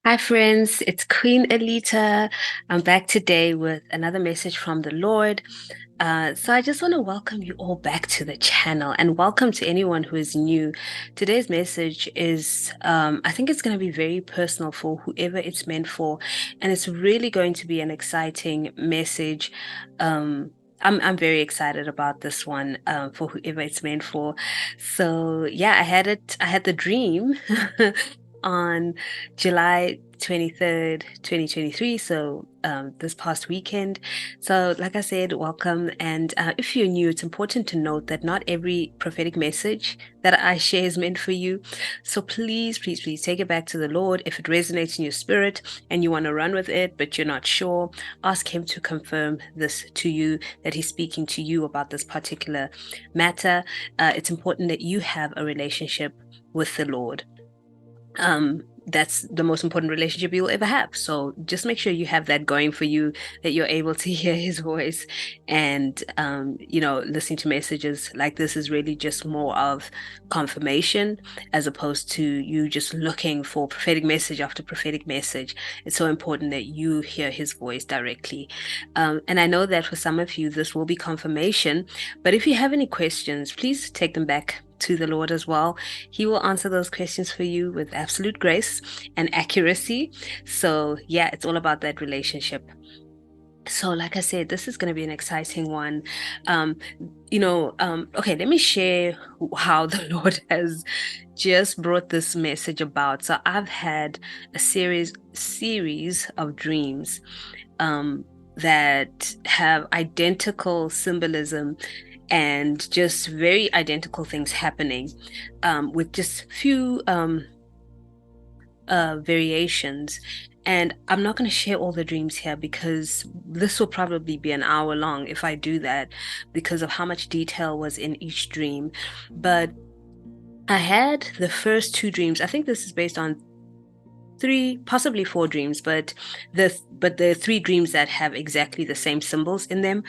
Hi, friends. It's Queen Alita. I'm back today with another message from the Lord. So I just want to welcome you all back to the channel and welcome to anyone who is new. Today's message is, I think it's going to be very personal for whoever it's meant for, and it's really going to be an exciting message. I'm very excited about this one for whoever it's meant for. So yeah, I had the dream on July 23rd, 2023. So this past weekend. So, like I said, welcome. And if you're new, it's important to note that not every prophetic message that I share is meant for you. So please, please, please take it back to the Lord. If it resonates in your spirit and you want to run with it, but you're not sure, ask Him to confirm this to you, that He's speaking to you about this particular matter. It's important that you have a relationship with the Lord. That's the most important relationship you'll ever have. So just make sure you have that going for you, that you're able to hear his voice. And listening to messages like this is really just more of confirmation as opposed to you just looking for prophetic message after prophetic message. It's so important that you hear his voice directly. And I know that for some of you this will be confirmation, but if you have any questions, please take them back to the Lord as well. He will answer those questions for you with absolute grace and accuracy. So, yeah, it's all about that relationship. So, like I said, this is going to be an exciting one. Okay, let me share how the Lord has just brought this message about. So, I've had a series of dreams that have identical symbolism and just very identical things happening, with just few variations. And I'm not going to share all the dreams here because this will probably be an hour long if I do that, because of how much detail was in each dream. But I had the first two dreams. I think this is based on three, possibly four dreams, but the three dreams that have exactly the same symbols in them,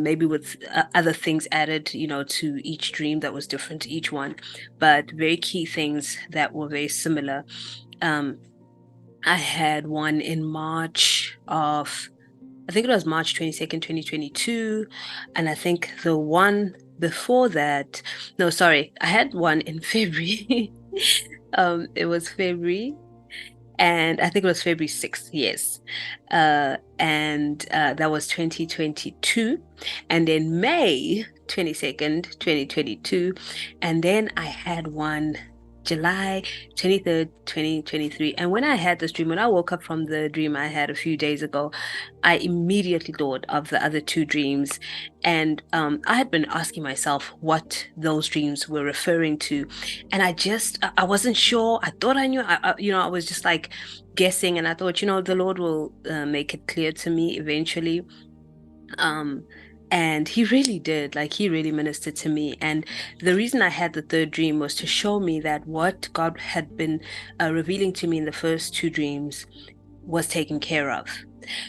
maybe with other things added, to each dream that was different to each one, but very key things that were very similar. Um, I had one in March of, I think it was March 22nd, 2022, and I think the one before that, no, sorry, I had one in February. It was February, and I think it was February 6th, yes. And that was 2022. And then May 22nd, 2022. And then I had one July 23rd, 2023. And when I had this dream, when I woke up from the dream I had a few days ago, I immediately thought of the other two dreams. And I had been asking myself what those dreams were referring to. And I wasn't sure. I thought I knew. I was just like guessing. And I thought, the Lord will make it clear to me eventually. Um, and he really did, like, he really ministered to me. And the reason I had the third dream was to show me that what God had been revealing to me in the first two dreams was taken care of.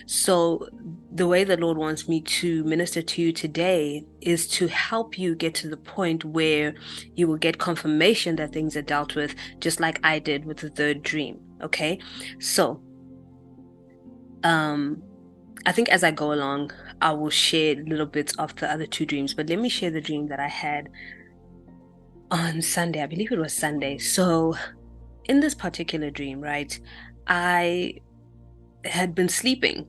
So, the way the Lord wants me to minister to you today is to help you get to the point where you will get confirmation that things are dealt with, just like I did with the third dream. Okay. So, I think as I go along, I will share little bits of the other two dreams, but let me share the dream that I had on Sunday. I believe it was Sunday. So, in this particular dream, right, I had been sleeping.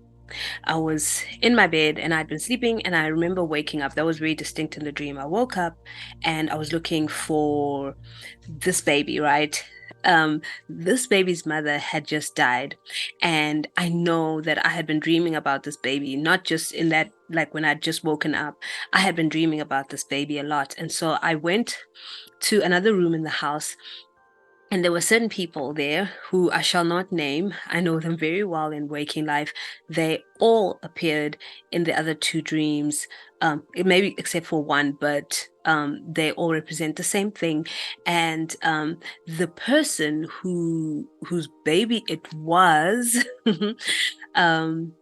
I was in my bed and I'd been sleeping, and I remember waking up. That was very distinct in the dream. I woke up and I was looking for this baby, right? This baby's mother had just died, and I know that I had been dreaming about this baby, not just in that, like when I'd just woken up. I had been dreaming about this baby a lot. And so I went to another room in the house, and there were certain people there who I shall not name. I know them very well in waking life. They all appeared in the other two dreams, maybe except for one, but they all represent the same thing. And the person whose baby it was um,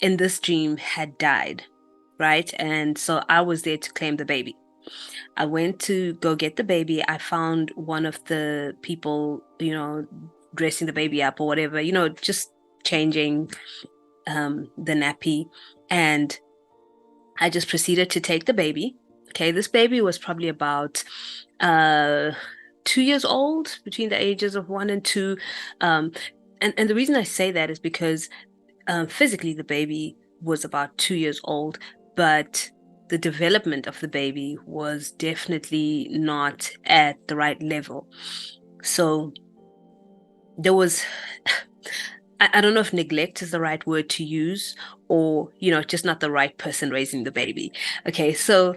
in this dream had died, right? And so I was there to claim the baby. I went to go get the baby. I found one of the people, dressing the baby up or whatever, just changing the nappy. And I just proceeded to take the baby. Okay, this baby was probably about 2 years old, between the ages of 1 and 2. Um, and the reason I say that is because physically the baby was about 2 years old, but the development of the baby was definitely not at the right level. So there was I don't know if neglect is the right word to use, or just not the right person raising the baby. Okay, so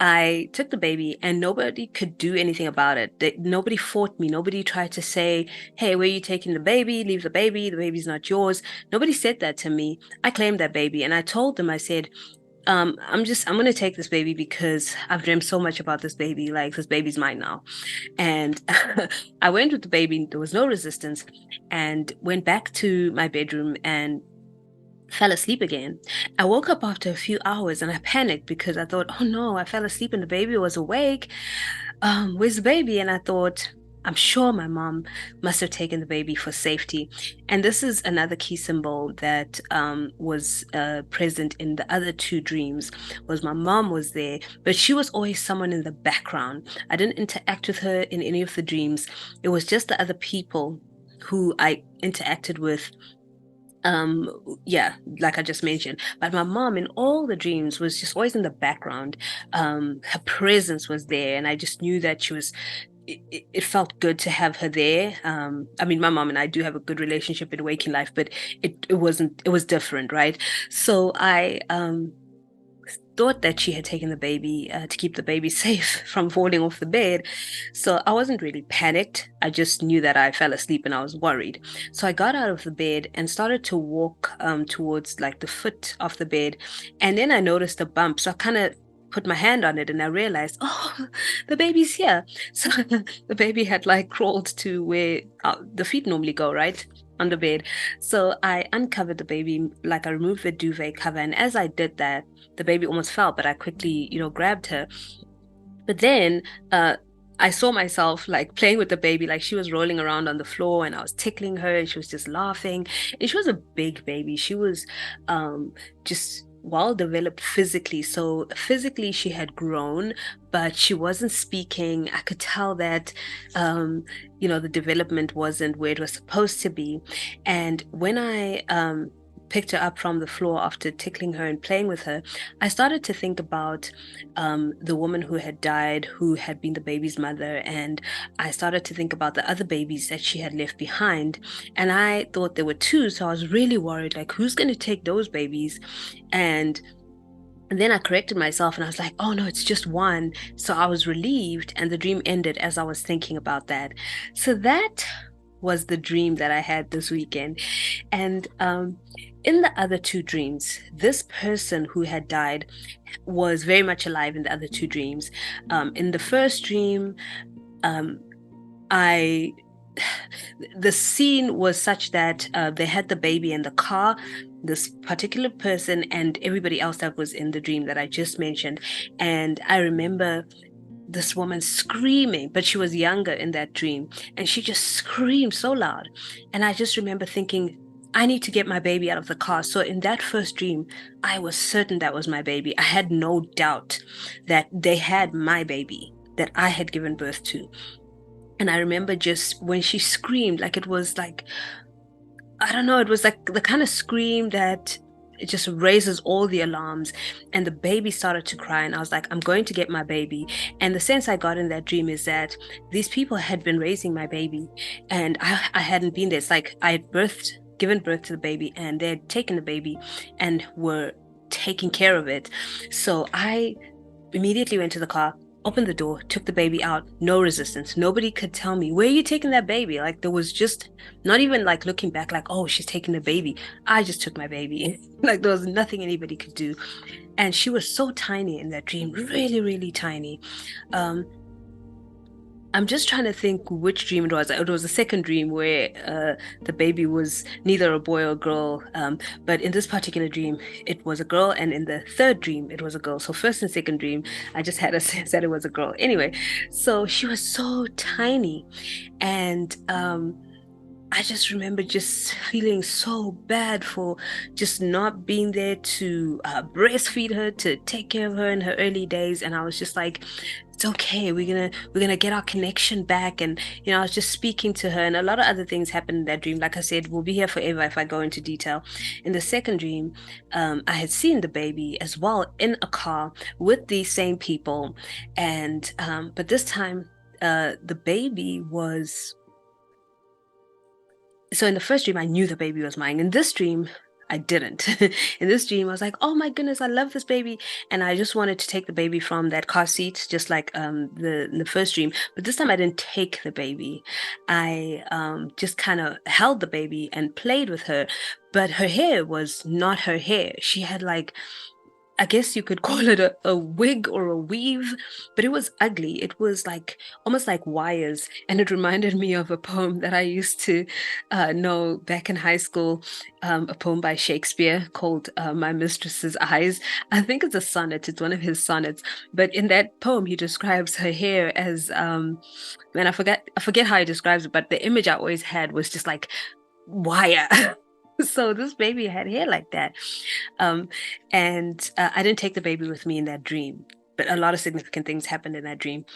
I took the baby and nobody could do anything about it. Nobody fought me. Nobody tried to say, hey, where are you taking the baby? Leave the baby. The baby's not yours. Nobody said that to me. I claimed that baby and I told them, I said, I'm going to take this baby because I've dreamt so much about this baby. Like, this baby's mine now. And I went with the baby. There was no resistance, and went back to my bedroom and fell asleep again. I woke up after a few hours and I panicked because I thought, oh no, I fell asleep and the baby was awake. Where's the baby? And I thought, I'm sure my mom must have taken the baby for safety. And this is another key symbol that was present in the other two dreams, was my mom was there, but she was always someone in the background. I didn't interact with her in any of the dreams. It was just the other people who I interacted with, yeah, like I just mentioned. But my mom in all the dreams was just always in the background. Her presence was there, and I just knew that she was it felt good to have her there. I mean, my mom and I do have a good relationship in waking life, but it was different, right? So I thought that she had taken the baby to keep the baby safe from falling off the bed. So I wasn't really panicked. I just knew that I fell asleep and I was worried. So I got out of the bed and started to walk towards like the foot of the bed. And then I noticed a bump. So I kind of put my hand on it and I realized, oh, the baby's here. So the baby had like crawled to where the feet normally go, right? On the bed. So I uncovered the baby, like I removed the duvet cover. And as I did that, the baby almost fell, but I quickly, grabbed her. But then I saw myself like playing with the baby, like she was rolling around on the floor and I was tickling her and she was just laughing. And she was a big baby. She was just well developed physically. So physically she had grown, but she wasn't speaking. I could tell that, the development wasn't where it was supposed to be. And when I picked her up from the floor after tickling her and playing with her, I started to think about the woman who had died, who had been the baby's mother. And I started to think about the other babies that she had left behind. And I thought there were two. So I was really worried, like, who's going to take those babies? And then I corrected myself and I was like, oh no, it's just one. So I was relieved and the dream ended as I was thinking about that. So that was the dream that I had this weekend. And in the other two dreams, this person who had died was very much alive in the other two dreams. In the first dream, the scene was such that they had the baby in the car, this particular person and everybody else that was in the dream that I just mentioned. And I remember this woman screaming, but she was younger in that dream, and she just screamed so loud. And I just remember thinking, I need to get my baby out of the car. So in that first dream, I was certain that was my baby. I had no doubt that they had my baby that I had given birth to. And I remember just when she screamed, like it was like, I don't know, it was like the kind of scream that it just raises all the alarms. And the baby started to cry and I was like, I'm going to get my baby. And the sense I got in that dream is that these people had been raising my baby and I hadn't been there. It's like I had given birth to the baby and they had taken the baby and were taking care of it. So I immediately went to the car, opened the door, took the baby out, no resistance. Nobody could tell me, where are you taking that baby? Like there was just not even like looking back like, oh, she's taking the baby. I just took my baby. Like there was nothing anybody could do. And she was so tiny in that dream, really, really tiny. I'm just trying to think which dream it was. It was a second dream where the baby was neither a boy or girl. But in this particular dream, it was a girl, and in the third dream, it was a girl. So first and second dream, I just had a sense that it was a girl. Anyway, so she was so tiny, and I just remember just feeling so bad for just not being there to breastfeed her, to take care of her in her early days. And I was just like, it's okay. We're gonna get our connection back. And I was just speaking to her, and a lot of other things happened in that dream. Like I said, we'll be here forever if I go into detail. In the second dream, I had seen the baby as well in a car with these same people, and but this time, the baby was. So in the first dream, I knew the baby was mine. In this dream, I didn't. In this dream, I was like, "Oh my goodness, I love this baby," and I just wanted to take the baby from that car seat, just like the first dream. But this time, I didn't take the baby. I just kind of held the baby and played with her. But her hair was not her hair. She had like, I guess you could call it a wig or a weave, but it was ugly. It was like almost like wires. And it reminded me of a poem that I used to know back in high school, a poem by Shakespeare called My Mistress's Eyes. I think it's a sonnet, it's one of his sonnets. But in that poem, he describes her hair as, man, I forget how he describes it, but the image I always had was just like wire. So this baby had hair like that. Um, and I didn't take the baby with me in that dream, but a lot of significant things happened in that dream.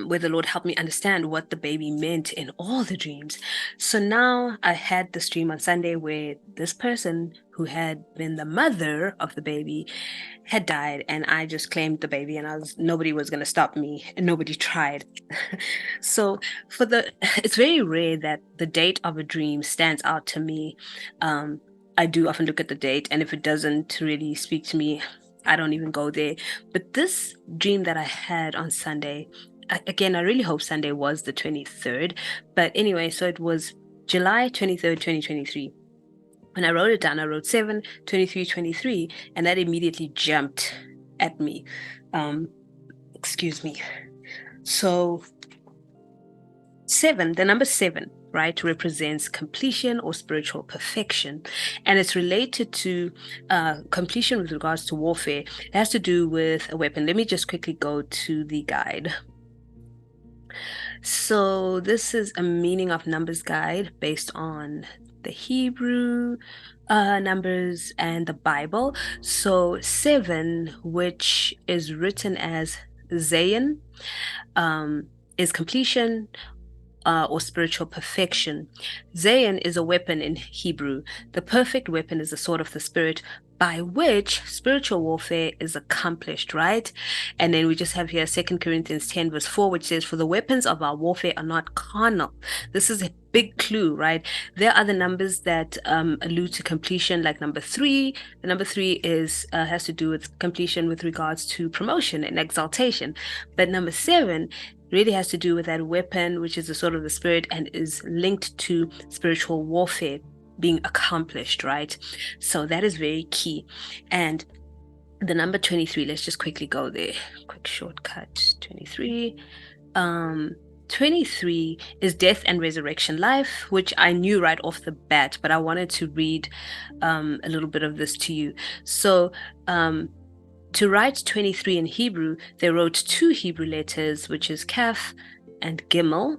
Where the Lord helped me understand what the baby meant in all the dreams. So now I had this dream on Sunday where this person who had been the mother of the baby had died, and I just claimed the baby, and nobody was going to stop me, and nobody tried. So it's very rare that the date of a dream stands out to me. I do often look at the date, and if it doesn't really speak to me, I don't even go there. But this dream that I had on Sunday, again, I really hope Sunday was the 23rd. But anyway, so it was July 23rd, 2023. When I wrote it down, I wrote 7/23/23, and that immediately jumped at me. Excuse me. So the number 7, right, represents completion or spiritual perfection. And it's related to completion with regards to warfare. It has to do with a weapon. Let me just quickly go to the guide. So this is a meaning of numbers guide based on the Hebrew numbers and the Bible. So 7, which is written as Zayin, is completion or spiritual perfection. Zayin is a weapon in Hebrew. The perfect weapon is the sword of the Spirit, by which spiritual warfare is accomplished, right? And then we just have here 2 Corinthians 10 verse 4, which says, "For the weapons of our warfare are not carnal." This is a big clue, right? There are other numbers that allude to completion, like number 3. The number 3 has to do with completion with regards to promotion and exaltation. But number 7 really has to do with that weapon, which is the sword of the Spirit, and is linked to spiritual warfare being accomplished, right? So that is very key. And the number 23, let's just quickly go there. Quick shortcut. 23. 23 is death and resurrection life, which I knew right off the bat, but I wanted to read a little bit of this to you. So to write 23 in Hebrew, they wrote 2 Hebrew letters, which is Kaf and Gimel.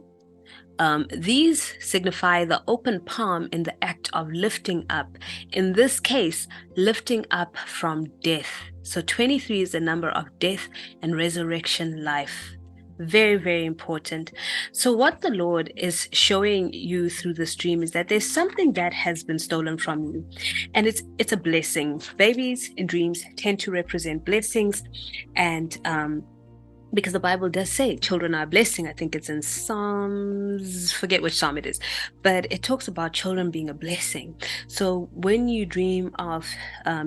These signify the open palm in the act of lifting up. In this case, lifting up from death. So 23 is the number of death and resurrection life. Very, very important. So what the Lord is showing you through this dream is that there's something that has been stolen from you, and it's a blessing. Babies in dreams tend to represent blessings, and because the Bible does say children are a blessing. I think it's in Psalms, forget which Psalm it is, but it talks about children being a blessing. So when you dream of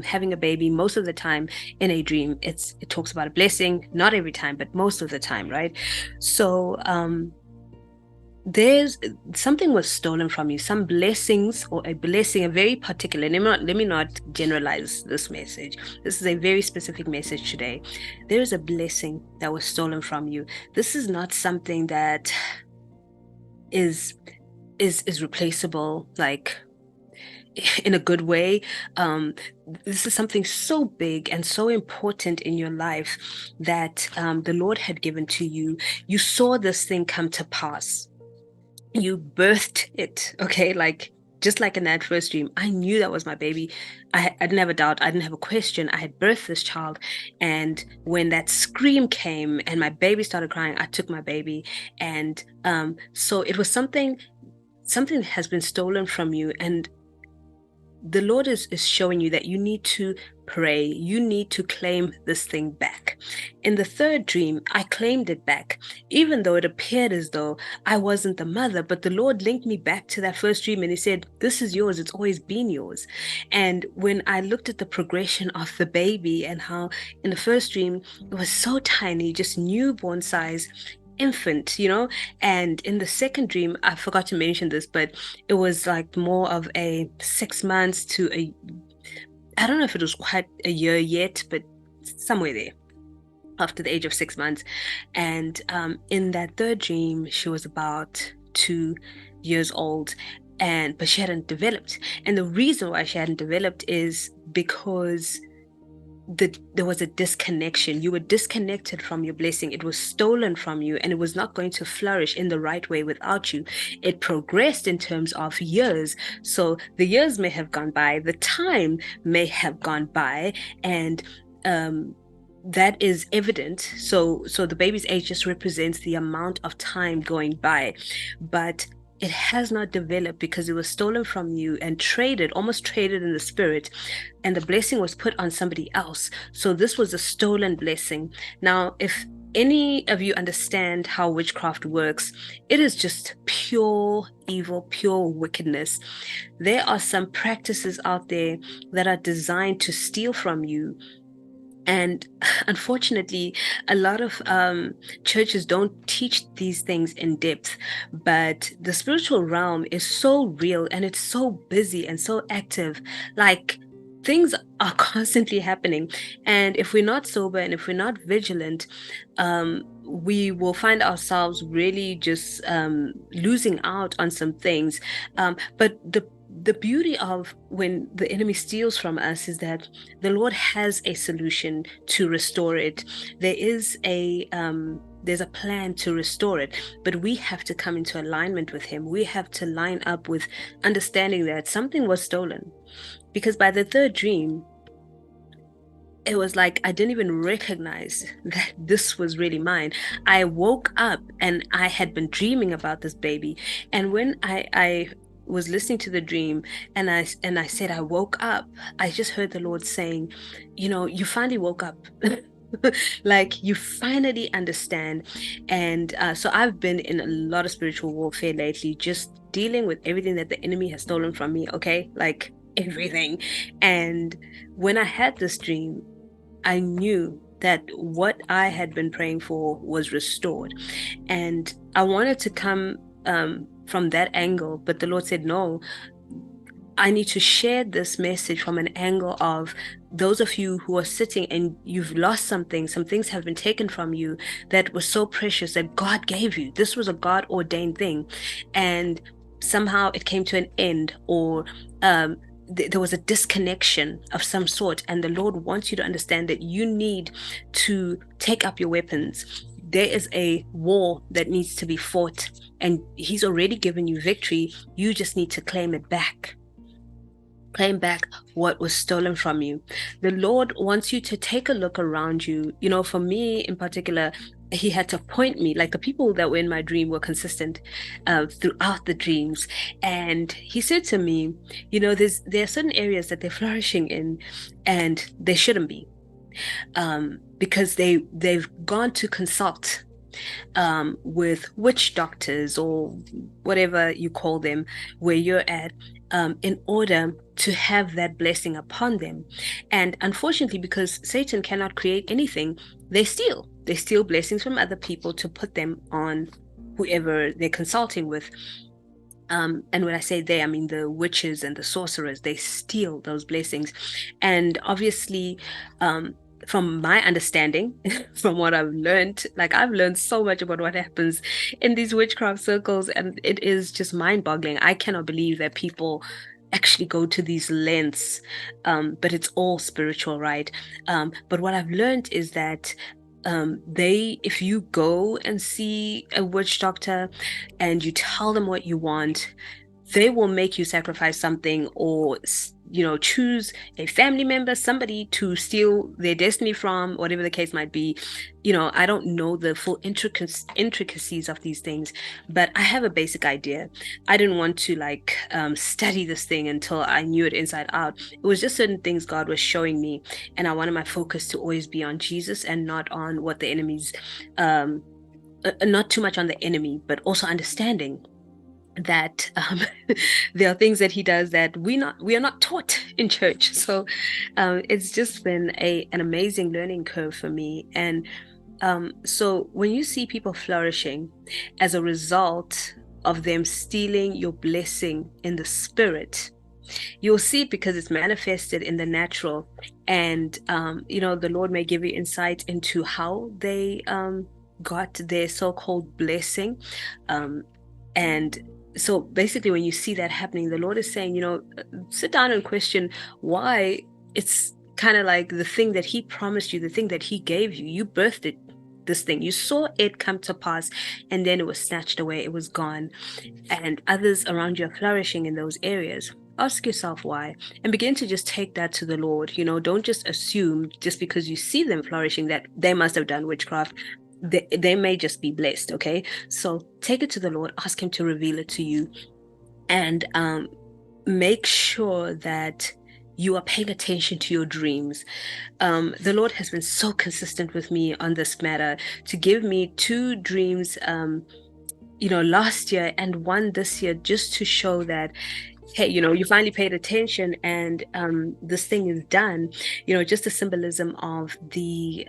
having a baby, most of the time in a dream, it talks about a blessing, not every time, but most of the time, right? So there's something was stolen from you, some blessings or a blessing, a very particular, let me not generalize this message. This is a very specific message today. There is a blessing that was stolen from you. This is not something that is is replaceable, like in a good way. um this is something so big and so important in your life that the Lord had given to you. You saw this thing come to pass, you birthed it, okay? Like, just like in that first dream, I knew that was my baby. I didn't have a doubt, I didn't have a question. I had birthed this child. And when that scream came and my baby started crying, I took my baby. And so it was something has been stolen from you. And the Lord is showing you that you need to pray. You need to claim this thing back. In the third dream, I claimed it back, even though it appeared as though I wasn't the mother. But the Lord linked me back to that first dream and He said, "This is yours. It's always been yours." And when I looked at the progression of the baby and how in the first dream it was so tiny, just newborn size, infant, and in the second dream, I forgot to mention this, but it was like more of a 6 months to I don't know if it was quite a year yet, but somewhere there after the age of 6 months. And in that third dream, she was about 2 years old, but she hadn't developed. And the reason why she hadn't developed is because there was a disconnection. You were disconnected from your blessing. It was stolen from you, and it was not going to flourish in the right way without you. It progressed in terms of years. So the years may have gone by, the time may have gone by, and that is evident. So the baby's age just represents the amount of time going by, but it has not developed because it was stolen from you and traded, almost traded in the spirit, and the blessing was put on somebody else. So this was a stolen blessing. Now, if any of you understand how witchcraft works, it is just pure evil, pure wickedness. There are some practices out there that are designed to steal from you. And unfortunately, a lot of churches don't teach these things in depth, but the spiritual realm is so real and it's so busy and so active. Like, things are constantly happening. And if we're not sober and if we're not vigilant, we will find ourselves really just losing out on some things. But the beauty of when the enemy steals from us is that the Lord has a solution to restore it. There's a plan to restore it, but we have to come into alignment with Him. We have to line up with understanding that something was stolen. Because by the third dream, it was like I didn't even recognize that this was really mine. I woke up and I had been dreaming about this baby. And when I was listening to the dream and I said I woke up, I just heard the Lord saying, you finally woke up. Like, you finally understand. And so I've been in a lot of spiritual warfare lately, just dealing with everything that the enemy has stolen from me, okay? Like, everything. And when I had this dream, I knew that what I had been praying for was restored. And I wanted to come from that angle, but the Lord said, no, I need to share this message from an angle of those of you who are sitting and you've lost something. Some things have been taken from you that were so precious that God gave you. This was a God ordained thing. And somehow it came to an end, or there was a disconnection of some sort. And the Lord wants you to understand that you need to take up your weapons. There is a war that needs to be fought, and He's already given you victory. You just need to claim it back. Claim back what was stolen from you. The Lord wants you to take a look around you. For me in particular, He had to point me, like the people that were in my dream were consistent throughout the dreams. And He said to me, there are certain areas that they're flourishing in and they shouldn't be, because they've gone to consult with witch doctors or whatever you call them, where you're at, in order to have that blessing upon them. And unfortunately, because Satan cannot create anything, they steal blessings from other people to put them on whoever they're consulting with. And when I say they, I mean the witches and the sorcerers. They steal those blessings. And obviously, from my understanding, from what I've learned, like I've learned so much about what happens in these witchcraft circles, and it is just mind-boggling. I cannot believe that people actually go to these lengths, but it's all spiritual, right? But what I've learned is that if you go and see a witch doctor and you tell them what you want, they will make you sacrifice something, or choose a family member, somebody to steal their destiny from, whatever the case might be. I don't know the full intricacies of these things, but I have a basic idea. I didn't want to study this thing until I knew it inside out. It was just certain things God was showing me, and I wanted my focus to always be on Jesus and not on what the enemy's not too much on the enemy, but also understanding that there are things that he does that we are not taught in church. So it's just been an amazing learning curve for me. And so when you see people flourishing as a result of them stealing your blessing in the spirit, you'll see it because it's manifested in the natural. And the Lord may give you insight into how they got their so-called blessing. And so basically, when you see that happening, the Lord is saying, sit down and question why. It's kind of like the thing that he promised you, the thing that he gave you. You birthed it, this thing. You saw it come to pass, and then it was snatched away. It was gone. And others around you are flourishing in those areas. Ask yourself why, and begin to just take that to the Lord. Don't just assume just because you see them flourishing that they must have done witchcraft. They may just be blessed. Okay, so take it to the Lord, ask him to reveal it to you, and make sure that you are paying attention to your dreams. The Lord has been so consistent with me on this matter to give me 2 dreams last year and 1 this year, just to show that, hey, you finally paid attention, and this thing is done. Just the symbolism of the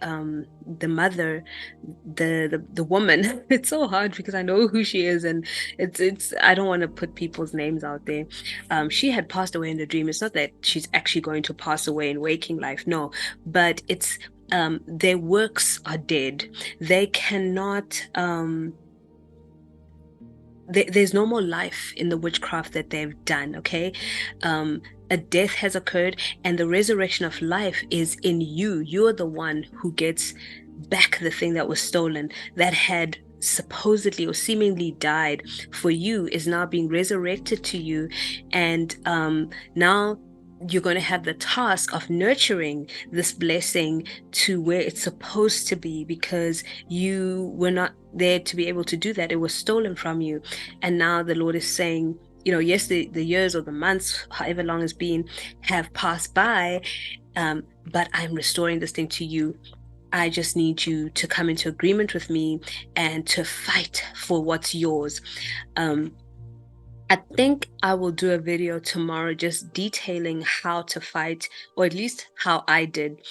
mother, the woman. It's so hard because I know who she is, and it's I don't want to put people's names out there. She had passed away in the dream. It's not that she's actually going to pass away in waking life, no, but it's their works are dead. They cannot there's no more life in the witchcraft that they've done. Okay, a death has occurred, and the resurrection of life is in you. You're the one who gets back the thing that was stolen, that had supposedly or seemingly died for you, is now being resurrected to you. And now you're going to have the task of nurturing this blessing to where it's supposed to be, because you were not there to be able to do that. It was stolen from you. And now the Lord is saying, yes, the years or the months, however long it's been, have passed by, but I'm restoring this thing to you. I just need you to come into agreement with me and to fight for what's yours. I think I will do a video tomorrow just detailing how to fight, or at least how I did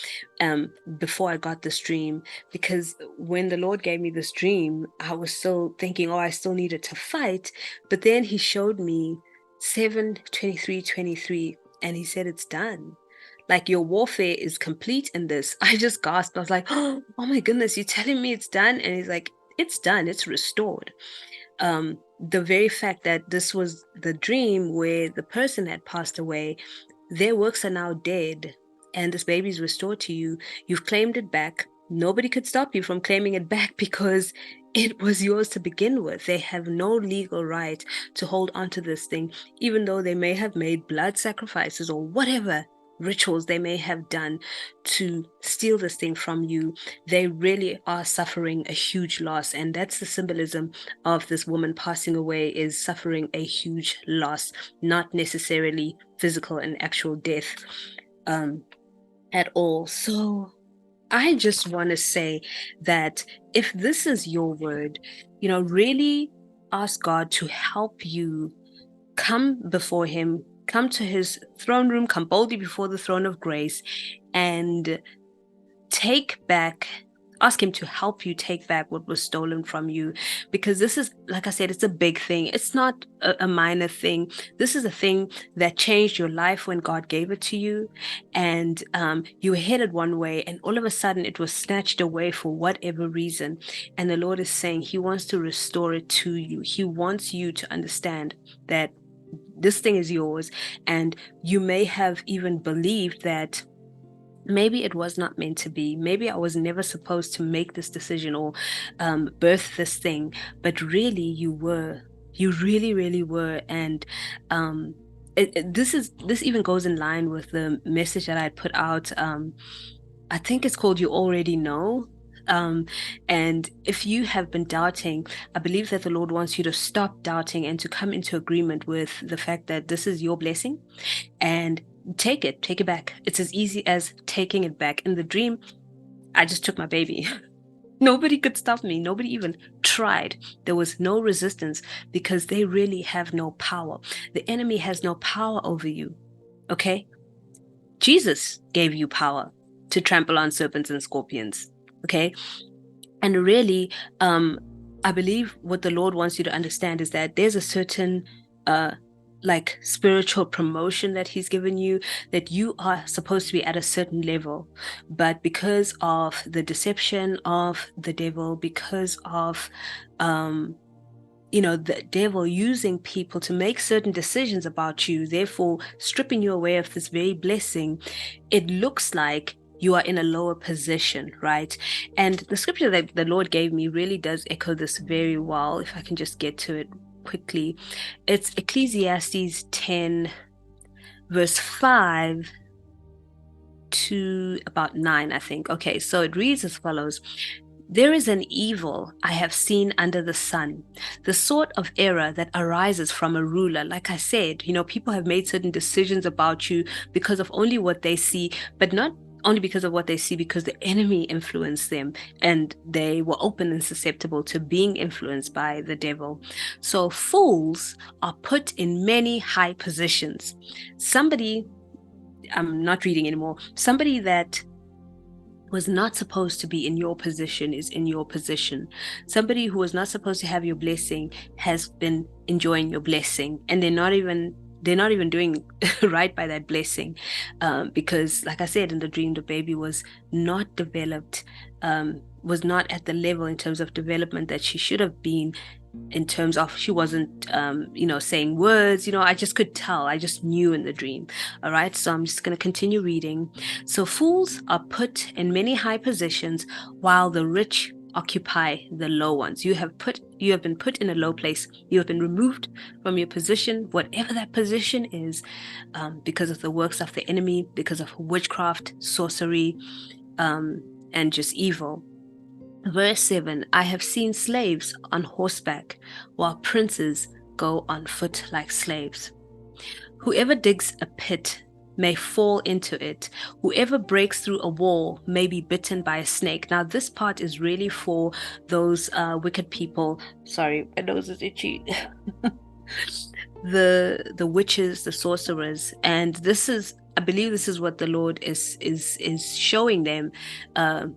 before I got this dream. Because when the Lord gave me this dream, I was still thinking, I still needed to fight. But then he showed me 7:23:23, and he said, it's done. Like, your warfare is complete in this. I just gasped. I was like, oh my goodness, you're telling me it's done? And he's like, it's done. It's restored. The very fact that this was the dream where the person had passed away, their works are now dead, and this baby is restored to you. You've claimed it back. Nobody could stop you from claiming it back because it was yours to begin with. They have no legal right to hold onto this thing, even though they may have made blood sacrifices or whatever rituals they may have done to steal this thing from you. They really are suffering a huge loss, and that's the symbolism of this woman passing away, is suffering a huge loss, not necessarily physical and actual death at all. So I just want to say that if this is your word, really ask God to help you come before him, come to his throne room, come boldly before the throne of grace, and take back Ask him to help you take back what was stolen from you, because this is, like I said, it's a big thing. It's not a minor thing. This is a thing that changed your life when God gave it to you, and you were headed one way, and all of a sudden it was snatched away for whatever reason. And the Lord is saying he wants to restore it to you. He wants you to understand that this thing is yours, and you may have even believed that maybe it was not meant to be. Maybe I was never supposed to make this decision or birth this thing, but really you were. You really, really were. And this even goes in line with the message that I put out. I think it's called "You Already Know." And if you have been doubting, I believe that the Lord wants you to stop doubting and to come into agreement with the fact that this is your blessing, and take it back. It's as easy as taking it back. In the dream, I just took my baby. Nobody could stop me. Nobody even tried. There was no resistance, because they really have no power. The enemy has no power over you. Okay? Jesus gave you power to trample on serpents and scorpions. Okay? And really, I believe what the Lord wants you to understand is that there's a certain like spiritual promotion that he's given you, that you are supposed to be at a certain level, but because of the deception of the devil, because of the devil using people to make certain decisions about you, therefore stripping you away of this very blessing, it looks like you are in a lower position, right? And the scripture that the Lord gave me really does echo this very well. If I can just get to it quickly, it's Ecclesiastes 10 verse 5 to about 9, I think. Okay, so it reads as follows: there is an evil I have seen under the sun, the sort of error that arises from a ruler. Like I said, people have made certain decisions about you because of only what they see, but not only because of what they see, because the enemy influenced them and they were open and susceptible to being influenced by the devil. So fools are put in many high positions. I'm not reading anymore. Somebody that was not supposed to be in your position is in your position. Somebody who was not supposed to have your blessing has been enjoying your blessing, and they're not even doing right by that blessing, because, like I said, in the dream, the baby was not developed, was not at the level in terms of development that she should have been, in terms of she wasn't saying words. I just could tell. I just knew in the dream. All right, so I'm just going to continue reading. So fools are put in many high positions, while the rich occupy the low ones. You have been put in a low place. You have been removed from your position, whatever that position is, because of the works of the enemy, because of witchcraft, sorcery, and just evil. Verse 7, I have seen slaves on horseback, while princes go on foot like slaves. Whoever digs a pit may fall into it. Whoever breaks through a wall may be bitten by a snake. Now, this part is really for those wicked people. Sorry, my nose is itchy. The witches, the sorcerers, and I believe this is what the Lord is showing them.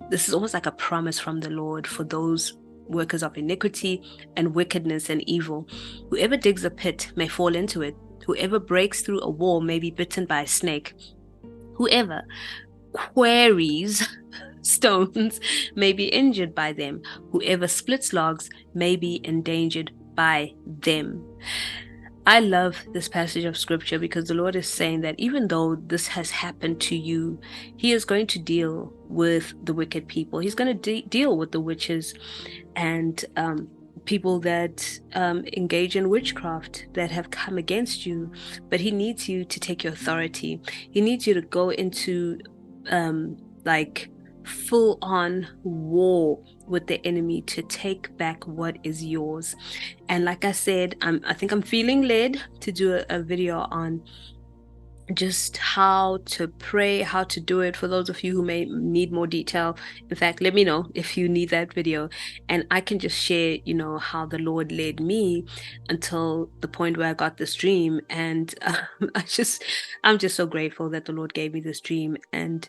This is almost like a promise from the Lord for those workers of iniquity and wickedness and evil. Whoever digs a pit may fall into it. Whoever breaks through a wall may be bitten by a snake. Whoever quarries stones may be injured by them. Whoever splits logs may be endangered by them. I love this passage of scripture, because the Lord is saying that even though this has happened to you, he is going to deal with the wicked people. He's going to deal with the witches and people that engage in witchcraft, that have come against you. But he needs you to take your authority. He needs you to go into like full-on war with the enemy to take back what is yours. And like I said, I think I'm feeling led to do a video on just how to pray, how to do it, for those of you who may need more detail. In fact, let me know if you need that video, and I can just share how the Lord led me until the point where I got this dream. And I'm just so grateful that the Lord gave me this dream. And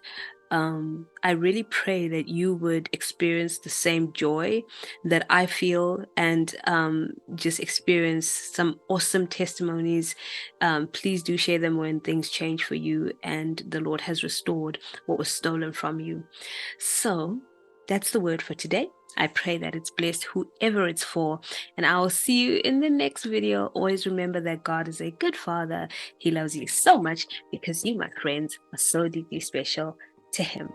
I really pray that you would experience the same joy that I feel, and just experience some awesome testimonies. Please do share them when things change for you and the Lord has restored what was stolen from you. So that's the word for today. I pray that it's blessed whoever it's for, and I will see you in the next video. Always remember that God is a good Father. He loves you so much because you, my friends, are so deeply special to Him.